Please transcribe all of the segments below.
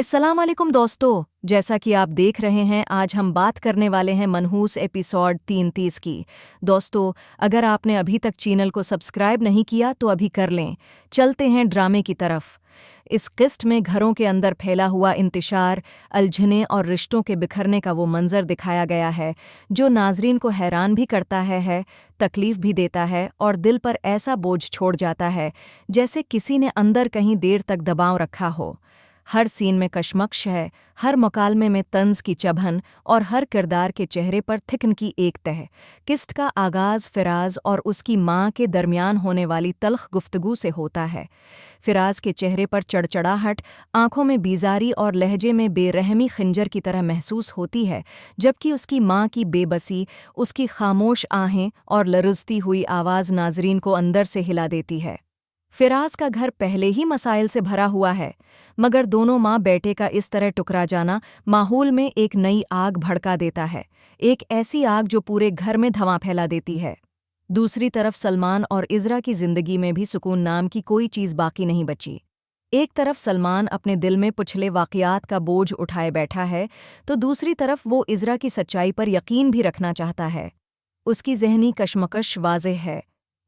अस्सलाम वालेकुम दोस्तों, जैसा कि आप देख रहे हैं आज हम बात करने वाले हैं मनहूस एपिसोड 33 की। दोस्तों, अगर आपने अभी तक चैनल को सब्सक्राइब नहीं किया तो अभी कर लें। चलते हैं ड्रामे की तरफ। इस किस्त में घरों के अंदर फैला हुआ इंतशार, उलझनें और रिश्तों के बिखरने का वो मंजर दिखाया गया है जो नाजरीन को हैरान भी करता है, तकलीफ भी देता है और दिल पर ऐसा बोझ छोड़ जाता है जैसे किसी ने अंदर कहीं देर तक दबाव रखा हो। हर सीन में कशमकश है, हर मुकालमे में तंज की चभन और हर किरदार के चेहरे पर थिकन की एक तह। किस्त का आगाज़ फिराज और उसकी माँ के दरमियान होने वाली तल्ख गुफ्तगू से होता है। फिराज के चेहरे पर चढ़चढ़ाहट, आंखों में बीजारी और लहजे में बेरहमी खंजर की तरह महसूस होती है, जबकि उसकी माँ की बेबसी, उसकी खामोश आहें और लरजती हुई आवाज़ नाजरीन को अंदर से हिला देती है। फिराज का घर पहले ही मसाइल से भरा हुआ है, मगर दोनों माँ बेटे का इस तरह टुकरा जाना माहौल में एक नई आग भड़का देता है, एक ऐसी आग जो पूरे घर में धुआं फैला देती है। दूसरी तरफ सलमान और इज़रा की जिंदगी में भी सुकून नाम की कोई चीज़ बाकी नहीं बची। एक तरफ सलमान अपने दिल में पिछले वाक़यात का बोझ उठाए बैठा है, तो दूसरी तरफ वो इज़रा की सच्चाई पर यकीन भी रखना चाहता है। उसकी ज़हनी कशमकश वाज़ेह है,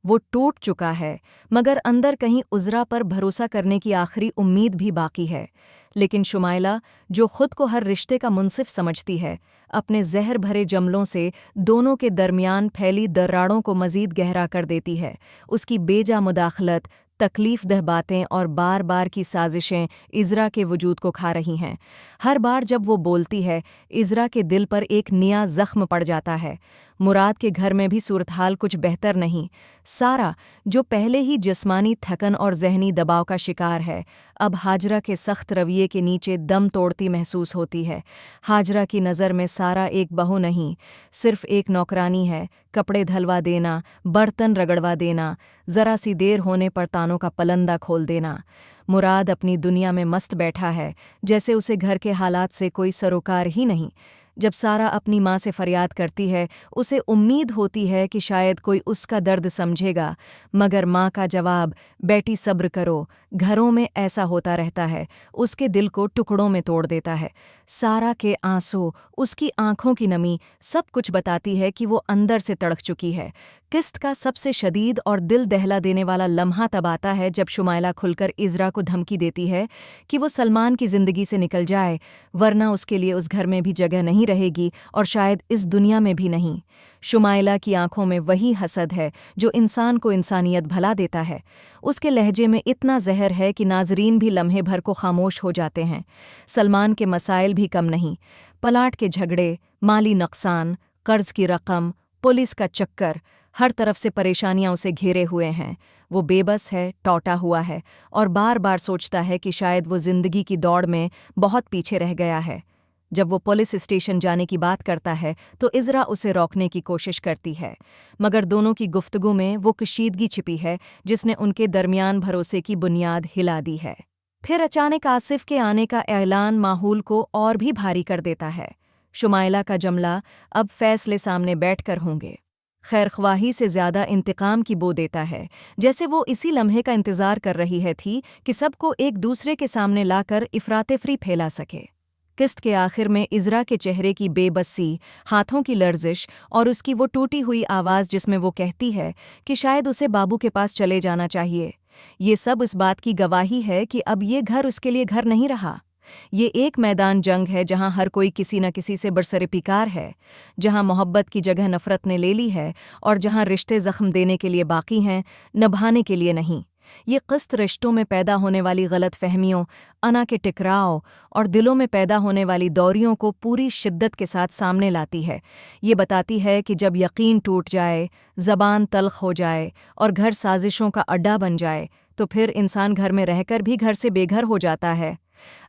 वो टूट चुका है, मगर अंदर कहीं उज़रा पर भरोसा करने की आखिरी उम्मीद भी बाकी है। लेकिन शुमाइला, जो खुद को हर रिश्ते का मुंसिफ समझती है, अपने जहर भरे जमलों से दोनों के दरमियान फैली दरारों को मज़ीद गहरा कर देती है। उसकी बेजा मुदाखलत, तकलीफ दह बातें और बार बार की साजिशें इज़रा के वजूद को खा रही हैं। हर बार जब वो बोलती है, इज़रा के दिल पर एक नया ज़ख्म पड़ जाता है। मुराद के घर में भी सूरत हाल कुछ बेहतर नहीं। सारा, जो पहले ही जिस्मानी थकन और ज़हनी दबाव का शिकार है, अब हाजरा के सख्त रवैये के नीचे दम तोड़ती महसूस होती है। हाजरा की नज़र में सारा एक बहू नहीं, सिर्फ एक नौकरानी है। कपड़े धलवा देना, बर्तन रगड़वा देना, ज़रा सी देर होने पर तानों का पलंदा खोल देना। मुराद अपनी दुनिया में मस्त बैठा है, जैसे उसे घर के हालात से कोई सरोकार ही नहीं। जब सारा अपनी माँ से फरियाद करती है, उसे उम्मीद होती है कि शायद कोई उसका दर्द समझेगा, मगर माँ का जवाब, बेटी सब्र करो, घरों में ऐसा होता रहता है, उसके दिल को टुकड़ों में तोड़ देता है। सारा के आंसू, उसकी आंखों की नमी, सब कुछ बताती है कि वो अंदर से तड़क चुकी है। किस्त का सबसे शदीद और दिल दहला देने वाला लम्हा तब आता है जब शुमाइला खुलकर इज़रा को धमकी देती है कि वो सलमान की ज़िंदगी से निकल जाए, वरना उसके लिए उस घर में भी जगह नहीं रहेगी और शायद इस दुनिया में भी नहीं। शुमाइला की आंखों में वही हसद है जो इंसान को इंसानियत भला देता है। उसके लहजे में इतना जहर है कि नाजरीन भी लम्हे भर को खामोश हो जाते हैं। सलमान के मसाइल भी कम नहीं। पलाट के झगड़े, माली नुकसान, कर्ज की रकम, पुलिस का चक्कर, हर तरफ से परेशानियां उसे घेरे हुए हैं। वो बेबस है, टौटा हुआ है और बार बार सोचता है कि शायद वो जिंदगी की दौड़ में बहुत पीछे रह गया है। जब वो पुलिस स्टेशन जाने की बात करता है तो इज़रा उसे रोकने की कोशिश करती है, मगर दोनों की गुफ्तगू में वो कशीदगी छिपी है जिसने उनके दरमियान भरोसे की बुनियाद हिला दी है। फिर अचानक आसिफ के आने का ऐलान माहौल को और भी भारी कर देता है। शुमाइला का जमला अब फैसले सामने बैठकर होंगे। खैरख्वाही से ज़्यादा इंतकाम की बो देता है, जैसे वो इसी लम्हे का इंतज़ार कर रही है थी कि सबको एक दूसरे के सामने लाकर इफ़रात-ए-फ़री फैला सके। किस्त के आखिर में इज़रा के चेहरे की बेबसी, हाथों की लर्जिश और उसकी वो टूटी हुई आवाज़ जिसमें वो कहती है कि शायद उसे बाबू के पास चले जाना चाहिए, ये सब इस बात की गवाही है कि अब ये घर उसके लिए घर नहीं रहा। ये एक मैदान जंग है जहां हर कोई किसी न किसी से बरसरे-पिकार है, जहां मोहब्बत की जगह नफ़रत ने ले ली है और जहां रिश्ते ज़ख्म देने के लिए बाकी हैं, निभाने के लिए नहीं। ये किस्त रिश्तों में पैदा होने वाली गलत फहमियों, अना के टकराव और दिलों में पैदा होने वाली दौरियों को पूरी शिद्दत के साथ सामने लाती है। ये बताती है कि जब यकीन टूट जाए, ज़बान तल्ख हो जाए और घर साजिशों का अड्डा बन जाए, तो फिर इंसान घर में रहकर भी घर से बेघर हो जाता है।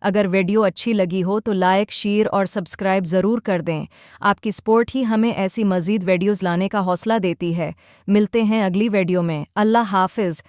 अगर वीडियो अच्छी लगी हो तो लाइक, शेयर और सब्सक्राइब ज़रूर कर दें। आपकी सपोर्ट ही हमें ऐसी मज़ीद वीडियोज़ लाने का हौसला देती है। मिलते हैं अगली वीडियो में। अल्लाह हाफ़िज़।